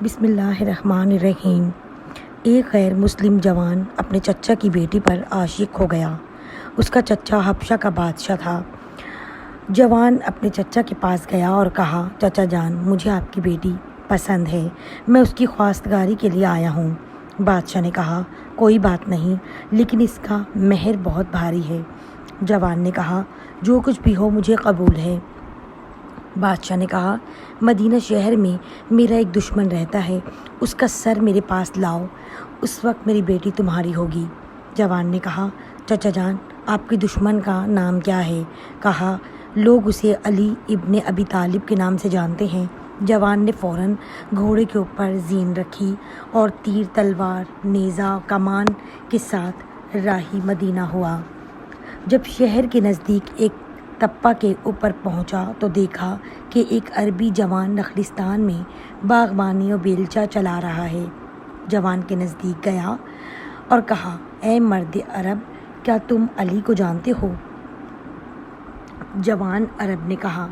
بسم اللہ الرحمن الرحیم۔ ایک غیر مسلم جوان اپنے چچا کی بیٹی پر عاشق ہو گیا۔ اس کا چچا حبشہ کا بادشاہ تھا۔ جوان اپنے چچا کے پاس گیا اور کہا، چچا جان، مجھے آپ کی بیٹی پسند ہے، میں اس کی خواستگاری کے لیے آیا ہوں۔ بادشاہ نے کہا، کوئی بات نہیں، لیکن اس کا مہر بہت بھاری ہے۔ جوان نے کہا، جو کچھ بھی ہو مجھے قبول ہے۔ بادشاہ نے کہا، مدینہ شہر میں میرا ایک دشمن رہتا ہے، اس کا سر میرے پاس لاؤ، اس وقت میری بیٹی تمہاری ہوگی۔ جوان نے کہا، چچا جان، آپ کے دشمن کا نام کیا ہے؟ کہا، لوگ اسے علی ابن ابی طالب کے نام سے جانتے ہیں۔ جوان نے فوراً گھوڑے کے اوپر زین رکھی اور تیر، تلوار، نیزہ، کمان کے ساتھ راہی مدینہ ہوا۔ جب شہر کے نزدیک ایک تپہ کے اوپر پہنچا تو دیکھا کہ ایک عربی جوان نخلستان میں باغبانی اور بیلچہ چلا رہا ہے۔ جوان کے نزدیک گیا اور کہا، اے مرد عرب، کیا تم علی کو جانتے ہو؟ جوان عرب نے کہا،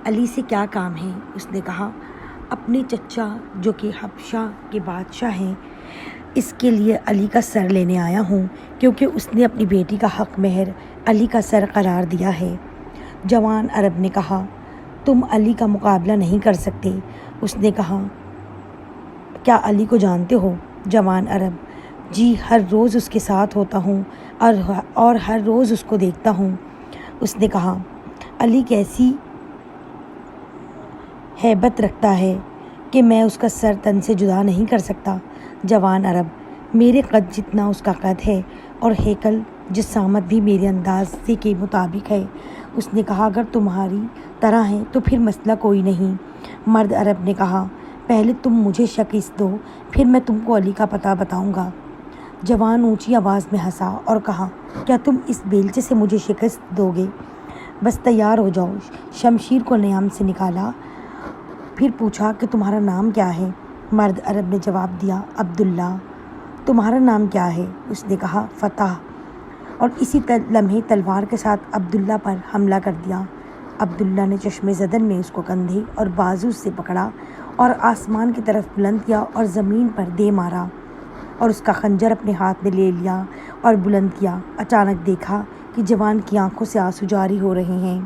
علی سے کیا کام ہے؟ اس نے کہا، اپنے چچا جو کہ حبشہ کے بادشاہ ہیں، اس کے لیے علی کا سر لینے آیا ہوں، کیونکہ اس نے اپنی بیٹی کا حق مہر علی کا سر قرار دیا ہے۔ جوان عرب نے کہا، تم علی کا مقابلہ نہیں کر سکتے۔ اس نے کہا، کیا علی کو جانتے ہو؟ جوان عرب، جی، ہر روز اس کے ساتھ ہوتا ہوں اور ہر روز اس کو دیکھتا ہوں۔ اس نے کہا، علی کیسی ہیبت رکھتا ہے کہ میں اس کا سر تن سے جدا نہیں کر سکتا۔ جوان عرب، میرے قد جتنا اس کا قد ہے اور ہیکل جسامت بھی میرے اندازے کے مطابق ہے۔ اس نے کہا، اگر تمہاری طرح ہے تو پھر مسئلہ کوئی نہیں۔ مرد عرب نے کہا، پہلے تم مجھے شکست دو، پھر میں تم کو علی کا پتہ بتاؤں گا۔ جوان اونچی آواز میں ہنسا اور کہا، کیا تم اس بیلچے سے مجھے شکست دو گے؟ بس تیار ہو جاؤ۔ شمشیر کو نیام سے نکالا، پھر پوچھا کہ تمہارا نام کیا ہے؟ مرد عرب نے جواب دیا، عبداللہ۔ تمہارا نام کیا ہے؟ اس نے کہا، فتح۔ اور اسی لمحے تلوار کے ساتھ عبداللہ پر حملہ کر دیا۔ عبداللہ نے چشم زدن میں اس کو کندھے اور بازو سے پکڑا اور آسمان کی طرف بلند کیا اور زمین پر دے مارا اور اس کا خنجر اپنے ہاتھ میں لے لیا اور بلند کیا۔ اچانک دیکھا کہ جوان کی آنکھوں سے آنسو جاری ہو رہے ہیں۔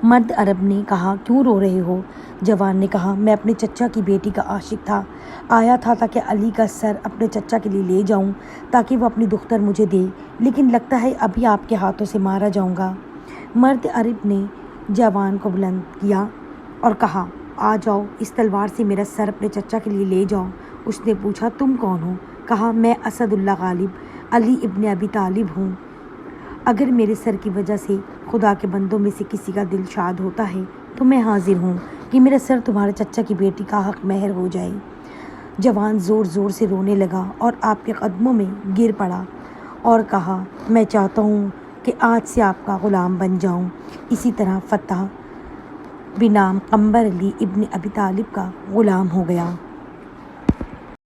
مرد عرب نے کہا، کیوں رو رہے ہو؟ جوان نے کہا، میں اپنے چچا کی بیٹی کا عاشق تھا، آیا تھا تاکہ علی کا سر اپنے چچا کے لیے لے جاؤں تاکہ وہ اپنی دختر مجھے دے، لیکن لگتا ہے ابھی آپ کے ہاتھوں سے مارا جاؤں گا۔ مرد عرب نے جوان کو بلند کیا اور کہا، آ جاؤ، اس تلوار سے میرا سر اپنے چچا کے لیے لے جاؤ۔ اس نے پوچھا، تم کون ہو؟ کہا، میں اسد اللہ غالب علی ابن ابی طالب ہوں۔ اگر میرے سر کی وجہ سے خدا کے بندوں میں سے کسی کا دل شاد ہوتا ہے تو میں حاضر ہوں کہ میرا سر تمہارے چچا کی بیٹی کا حق مہر ہو جائے۔ جوان زور زور سے رونے لگا اور آپ کے قدموں میں گر پڑا اور کہا، میں چاہتا ہوں کہ آج سے آپ کا غلام بن جاؤں۔ اسی طرح فتح بنام قمبر علی ابن ابی طالب کا غلام ہو گیا۔